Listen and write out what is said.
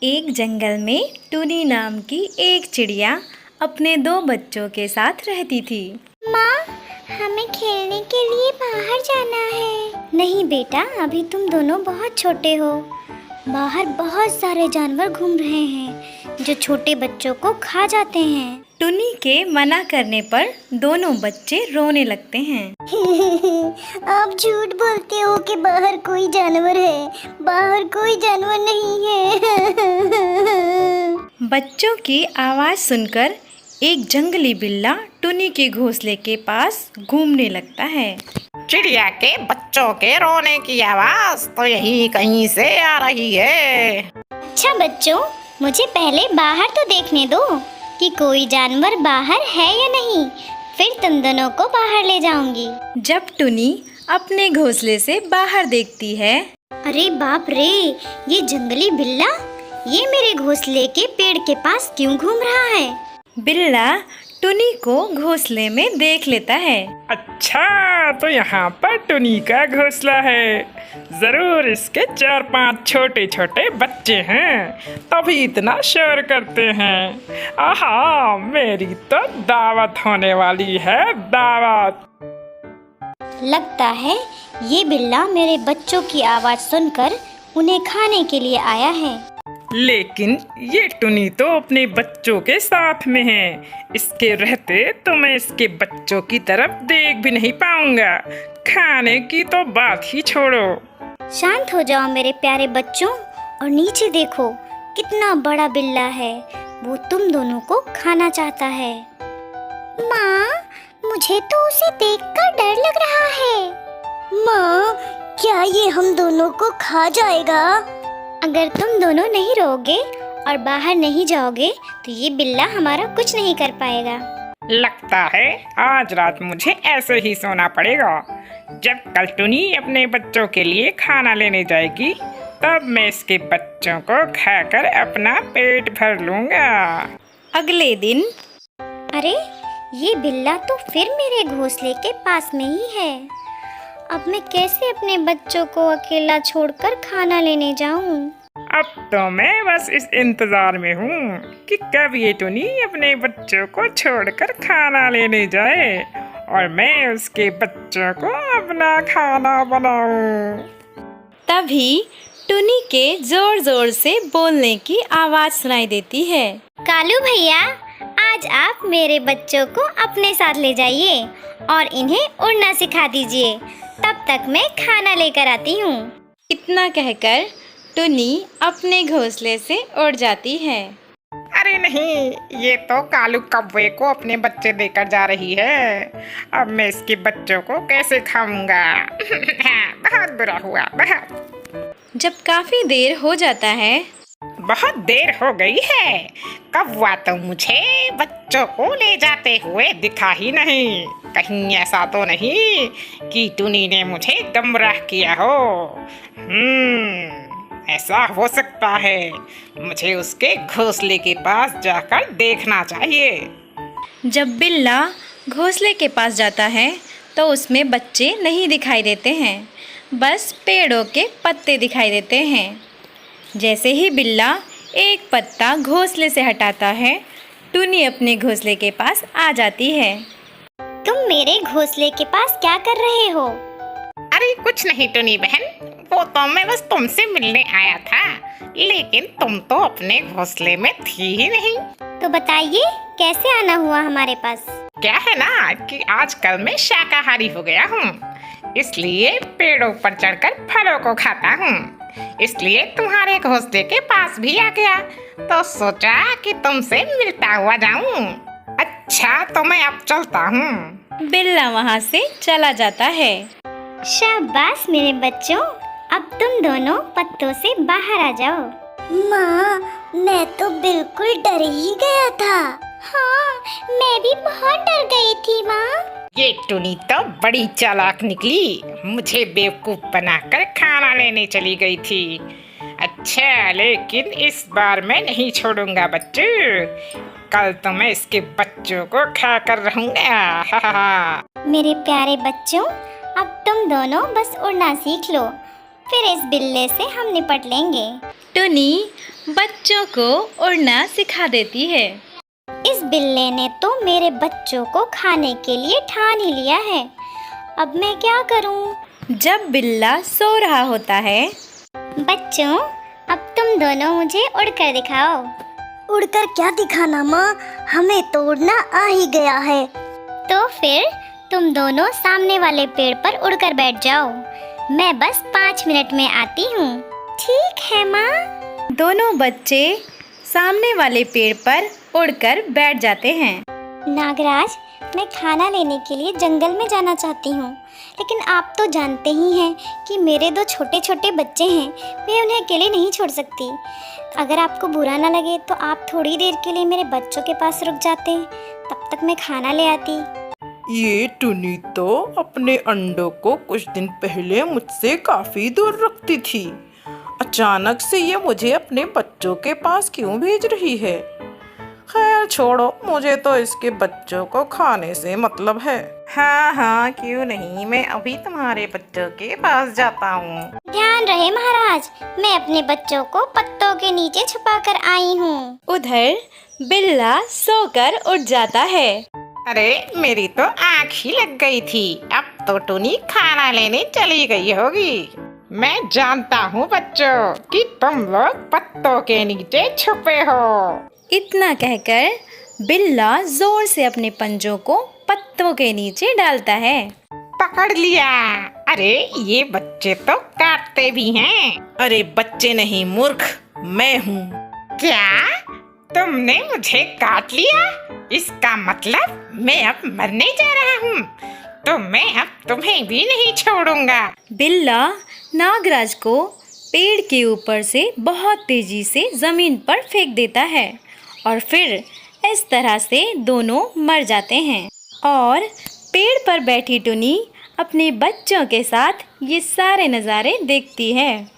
एक जंगल में टुनी नाम की एक चिड़िया अपने दो बच्चों के साथ रहती थी। माँ, हमें खेलने के लिए बाहर जाना है। नहीं बेटा, अभी तुम दोनों बहुत छोटे हो। बाहर बहुत सारे जानवर घूम रहे हैं जो छोटे बच्चों को खा जाते हैं। टुनी के मना करने पर दोनों बच्चे रोने लगते हैं। आप झूठ बोलते हो कि बाहर कोई जानवर है। बाहर कोई जानवर नहीं है। बच्चों की आवाज़ सुनकर एक जंगली बिल्ला टुनी के घोंसले के पास घूमने लगता है। चिड़िया के बच्चों के रोने की आवाज तो यही कहीं से आ रही है। अच्छा बच्चों, मुझे पहले बाहर तो देखने दो कि कोई जानवर बाहर है या नहीं, फिर तुम दोनों को बाहर ले जाऊंगी। जब टुनी अपने घोंसले से बाहर देखती है, अरे बाप रे, ये जंगली बिल्ला ये मेरे घोंसले के पेड़ के पास क्यों घूम रहा है? बिल्ला टुनी को घोंसले में देख लेता है। अच्छा, तो यहाँ पर टुनी का घोंसला है। जरूर इसके 4-5 छोटे छोटे बच्चे हैं, तभी इतना शोर करते हैं। आहा, मेरी तो दावत होने वाली है, दावत। लगता है ये बिल्ला मेरे बच्चों की आवाज सुनकर उन्हें खाने के लिए आया है। लेकिन ये टुनी तो अपने बच्चों के साथ में है। इसके रहते तो मैं इसके बच्चों की तरफ देख भी नहीं पाऊंगा। खाने की तो बात ही छोड़ो। शांत हो जाओ मेरे प्यारे बच्चों, और नीचे देखो कितना बड़ा बिल्ला है। वो तुम दोनों को खाना चाहता है। माँ, मुझे तो उसे देखकर डर लग रहा है। माँ, क्या ये हम दोनों को खा जाएगा? अगर तुम दोनों नहीं रहोगे और बाहर नहीं जाओगे तो ये बिल्ला हमारा कुछ नहीं कर पाएगा। लगता है आज रात मुझे ऐसे ही सोना पड़ेगा। जब कल टुनी अपने बच्चों के लिए खाना लेने जाएगी, तब मैं इसके बच्चों को खाकर अपना पेट भर लूंगा। अगले दिन अरे, ये बिल्ला तो फिर मेरे घोंसले के पास में ही है। अब मैं कैसे अपने बच्चों को अकेला छोड़कर खाना लेने जाऊं? अब तो मैं बस इस इंतजार में हूँ कि कब ये टुनी अपने बच्चों को छोड़कर खाना लेने जाए और मैं उसके बच्चों को अपना खाना बनाऊं। तभी टुनी के जोर जोर से बोलने की आवाज सुनाई देती है। कालू भैया, आज आप मेरे बच्चों को अपने साथ ले जाइए और इन्हें उड़ना सिखा दीजिए। तब तक मैं खाना लेकर आती हूँ। इतना कहकर टुनी अपने घोंसले से उड़ जाती है। अरे नहीं, ये तो कालू कौवे को अपने बच्चे देकर जा रही है। अब मैं इसके बच्चों को कैसे खाऊंगा? बहुत बुरा हुआ, बहुत। जब काफी देर हो जाता है, बहुत देर हो गई है। कौवा तो मुझे बच्चों को ले जाते हुए दिखा ही नहीं। कहीं ऐसा तो नहीं कि टुनी ने मुझे गुमराह किया हो। ऐसा हो सकता है। मुझे उसके घोंसले के पास जाकर देखना चाहिए। जब बिल्ला घोंसले के पास जाता है तो उसमें बच्चे नहीं दिखाई देते हैं, बस पेड़ों के पत्ते दिखाई देते हैं। जैसे ही बिल्ला एक पत्ता घोंसले से हटाता है, टुनी अपने घोंसले के पास आ जाती है। तुम मेरे घोंसले के पास क्या कर रहे हो? अरे कुछ नहीं टुनी बहन, वो तो मैं बस तुमसे मिलने आया था, लेकिन तुम तो अपने घोंसले में थी ही नहीं। तो बताइए कैसे आना हुआ हमारे पास? क्या है ना कि आजकल मैं शाकाहारी हो गया हूँ, इसलिए पेड़ों पर चढ़कर फलों को खाता हूँ। इसलिए तुम्हारे घोंसले के पास भी आ गया, तो सोचा कि तुमसे मिलता हुआ जाऊं। अच्छा, तो मैं अब चलता हूँ। बिल्ला वहाँ से चला जाता है। शाबाश मेरे बच्चों, अब तुम दोनों पत्तों से बाहर आ जाओ। माँ, मैं तो बिल्कुल डर ही गया था। हाँ, मैं भी बहुत डर गई थी माँ। ये टुनी तो बड़ी चालाक निकली, मुझे बेवकूफ बनाकर खाना लेने चली गई थी। अच्छा, लेकिन इस बार मैं नहीं छोड़ूंगा बच्चों। कल तो मैं इसके बच्चों को खा कर रहूंगा। मेरे प्यारे बच्चों, अब तुम दोनों बस उड़ना सीख लो फिर इस बिल्ले से हम निपट लेंगे। टुनी बच्चों को उड़ना सिखा देती है। इस बिल्ले ने तो मेरे बच्चों को खाने के लिए ठान ही लिया है। अब मैं क्या करूं? जब बिल्ला सो रहा होता है, बच्चों, अब तुम दोनों मुझे उड़कर दिखाओ। उड़कर क्या दिखाना माँ? हमें तो उड़ना आ ही गया है। तो फिर तुम दोनों सामने वाले पेड़ पर उड़कर बैठ जाओ। मैं बस 5 मिनट में आती हूँ। ठीक है माँ। दोनों बच्चे सामने वाले पेड़ पर उड़कर बैठ जाते हैं। नागराज, मैं खाना लेने के लिए जंगल में जाना चाहती हूँ, लेकिन आप तो जानते ही हैं कि मेरे 2 छोटे छोटे बच्चे हैं, मैं उन्हें अकेले नहीं छोड़ सकती। अगर आपको बुरा ना लगे तो आप थोड़ी देर के लिए मेरे बच्चों के पास रुक जाते, तब तक मैं खाना ले आती। ये टुनी तो अपने अंडों को कुछ दिन पहले मुझसे काफी दूर रखती थी। अचानक से ये मुझे अपने बच्चों के पास क्यों भेज रही है? खैर छोड़ो, मुझे तो इसके बच्चों को खाने से मतलब है। हाँ हाँ, क्यों नहीं, मैं अभी तुम्हारे बच्चों के पास जाता हूँ। ध्यान रहे महाराज, मैं अपने बच्चों को पत्तों के नीचे छुपा कर आई हूँ। उधर बिल्ला सोकर उठ जाता है। अरे मेरी तो आँख ही लग गई थी। अब तो टुनी खाना लेने चली गई होगी। मैं जानता हूँ बच्चों कि तुम लोग पत्तों के नीचे छुपे हो। इतना कहकर बिल्ला जोर से अपने पंजों को पत्तों के नीचे डालता है। पकड़ लिया। अरे ये बच्चे तो काटते भी हैं। अरे बच्चे नहीं मूर्ख, मैं हूँ। क्या तुमने मुझे काट लिया? इसका मतलब मैं अब मरने जा रहा हूँ, तो मैं अब तुम्हें भी नहीं छोड़ूंगा। बिल्ला नागराज को पेड़ के ऊपर से बहुत तेजी से जमीन पर फेंक देता है और फिर इस तरह से दोनों मर जाते हैं। और पेड़ पर बैठी टुनी अपने बच्चों के साथ ये सारे नज़ारे देखती है।